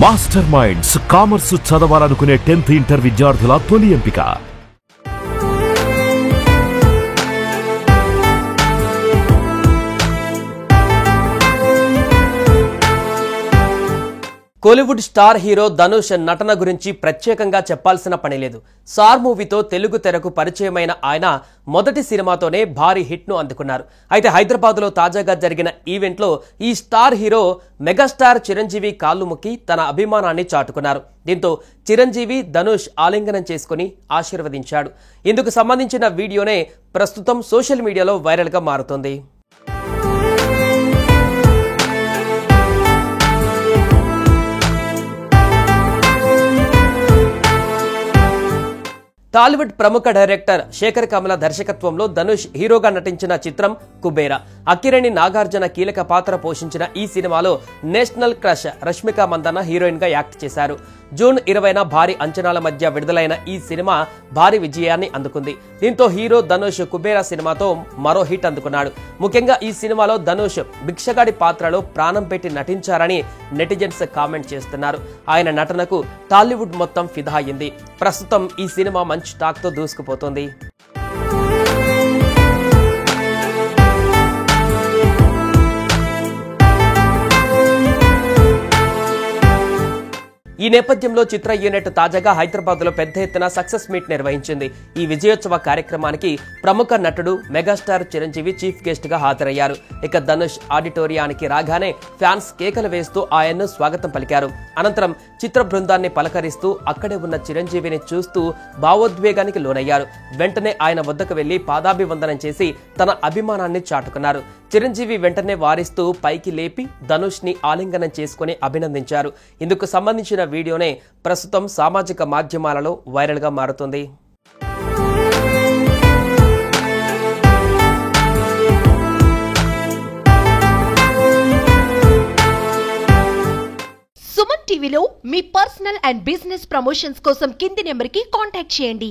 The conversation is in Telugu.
మాస్టర్ మైండ్స్ కామర్స్ చదవాలనుకునే 10th ఇంటర్ విద్యార్థుల తొలి ఎంపిక. కోలీవుడ్ స్టార్ హీరో ధనుష్ నటన గురించి ప్రత్యేకంగా చెప్పాల్సిన పని లేదు. సార్ మూవీతో తెలుగు తెరకు పరిచయమైన ఆయన మొదటి సినిమాతోనే భారీ హిట్ ను అందుకున్నారు. అయితే హైదరాబాద్ లో తాజాగా జరిగిన ఈవెంట్ లో ఈ స్టార్ హీరో మెగాస్టార్ చిరంజీవి కాళ్లు మొక్కి తన అభిమానాన్ని చాటుకున్నారు. దీంతో చిరంజీవి ధనుష్ ఆలింగనం చేసుకుని ఆశీర్వదించాడు. ఇందుకు సంబంధించిన వీడియోనే ప్రస్తుతం సోషల్ మీడియాలో వైరల్ గా మారుతోంది. టాలీవుడ్ ప్రముఖ డైరెక్టర్ శేఖర్ కమల దర్శకత్వంలో ధనుష్ హీరోగా నటించిన చిత్రం కుబేరా. అక్కినేని నాగార్జున కీలక పాత్ర పోషించిన ఈ సినిమాలో national crush Rashmika Mandanna heroine గా యాక్ట్ చేశారు. జూన్ 20న భారీ అంచనాల మధ్య విడుదలైన ఈ సినిమా భారీ విజయాన్ని అందుకుంది. దీంతో హీరో ధనుష్ కుబేరా సినిమాతో మరో హిట్ అందుకున్నాడు. ముఖ్యంగా ఈ సినిమాలో ధనుష్ భిక్షగాడి పాత్రలో ప్రాణం పెట్టి నటించారని నెటిజన్స్ కామెంట్ చేస్తున్నారు. ఆయన నటనకు టాలీవుడ్ మొత్తం ఫిదా అయింది. ప్రస్తుతం ఈ సినిమా మంచి టాక్ తో దూసుకుపోతోంది. ఈ నేపథ్యంలో చిత్ర యూనిట్ తాజాగా హైదరాబాద్ లో పెద్ద ఎత్తున సక్సెస్ మీట్ నిర్వహించింది. ఈ విజయోత్సవ కార్యక్రమానికి ప్రముఖ నటుడు మెగాస్టార్ చిరంజీవి చీఫ్ గెస్ట్ గా హాజరయ్యారు. ఇక ధనుష్ ఆడిటోరియానికి రాగానే ఫ్యాన్స్ కేకలు వేస్తూ ఆయన్ను స్వాగతం పలికారు. అనంతరం చిత్ర బృందాన్ని పలకరిస్తూ అక్కడే ఉన్న చిరంజీవిని చూస్తూ భావోద్వేగానికి లోనయ్యారు. వెంటనే ఆయన వద్దకు వెళ్లి పాదాభివందనం చేసి తన అభిమానాన్ని చాటుకున్నారు. చిరంజీవి వెంటనే వారిస్తూ పైకి లేపి ధనుష్ ని ఆలింగనం చేసుకుని అభినందించారు. ఇందుకు సంబంధించిన వీడియోనే ప్రస్తుతం సామాజిక మాధ్యమాలలో వైరల్ గా మారుతుంది. సుమన్ టీవీలో మీ పర్సనల్ అండ్ బిజినెస్ ప్రమోషన్స్ కోసం కింది నెంబర్కి కాంటాక్ట్ చేయండి.